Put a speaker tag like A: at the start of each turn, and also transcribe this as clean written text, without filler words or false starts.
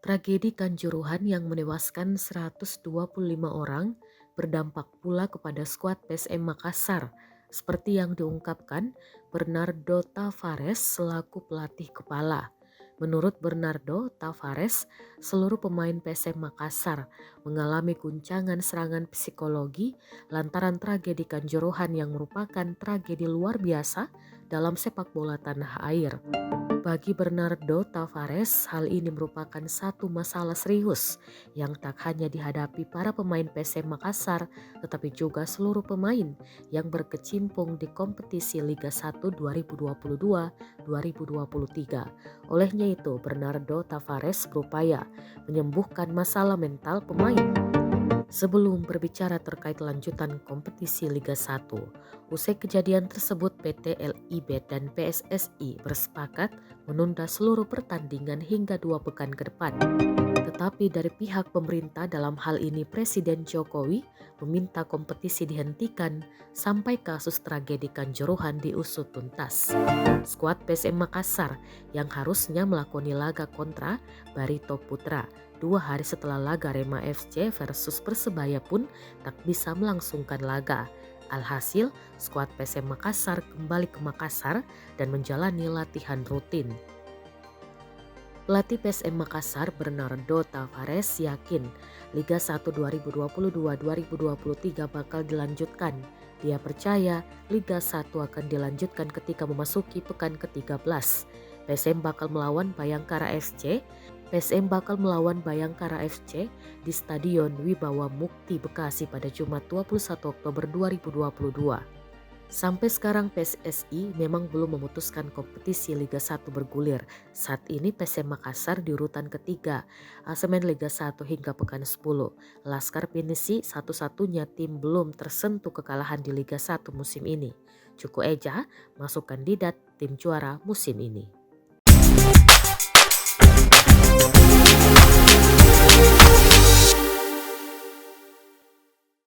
A: Tragedi Kanjuruhan yang menewaskan 125 orang berdampak pula kepada skuad PSM Makassar, seperti yang diungkapkan Bernardo Tavares selaku pelatih kepala. Menurut Bernardo Tavares, seluruh pemain PSM Makassar mengalami guncangan serangan psikologi lantaran tragedi Kanjuruhan yang merupakan tragedi luar biasa dalam sepak bola tanah air. Bagi Bernardo Tavares, hal ini merupakan satu masalah serius yang tak hanya dihadapi para pemain PSM Makassar, tetapi juga seluruh pemain yang berkecimpung di kompetisi Liga 1 2022-2023. Olehnya itu, Bernardo Tavares berupaya menyembuhkan masalah mental pemain. Sebelum berbicara terkait lanjutan kompetisi Liga 1, usai kejadian tersebut PT LIB dan PSSI bersepakat menunda seluruh pertandingan hingga 2 pekan ke depan. Tetapi dari pihak pemerintah, dalam hal ini Presiden Jokowi, meminta kompetisi dihentikan sampai kasus tragedi Kanjuruhan diusut tuntas. Skuad PSM Makassar yang harusnya melakoni laga kontra Barito Putra 2 hari setelah laga Rema FC versus Persebaya pun tak bisa melangsungkan laga. Alhasil, skuad PSM Makassar kembali ke Makassar dan menjalani latihan rutin. Pelatih PSM Makassar Bernardo Tavares yakin Liga 1 2022-2023 bakal dilanjutkan. Dia percaya Liga 1 akan dilanjutkan ketika memasuki pekan ke-13. PSM bakal melawan Bayangkara FC. PSM bakal melawan Bayangkara FC di Stadion Wibawa Mukti Bekasi pada Jumat 21 Oktober 2022. Sampai sekarang PSSI memang belum memutuskan kompetisi Liga 1 bergulir. Saat ini PSM Makassar di urutan ketiga, klasemen Liga 1 hingga pekan 10. Laskar Pinisi satu-satunya tim belum tersentuh kekalahan di Liga 1 musim ini. Cuko Eja masuk kandidat tim juara musim ini.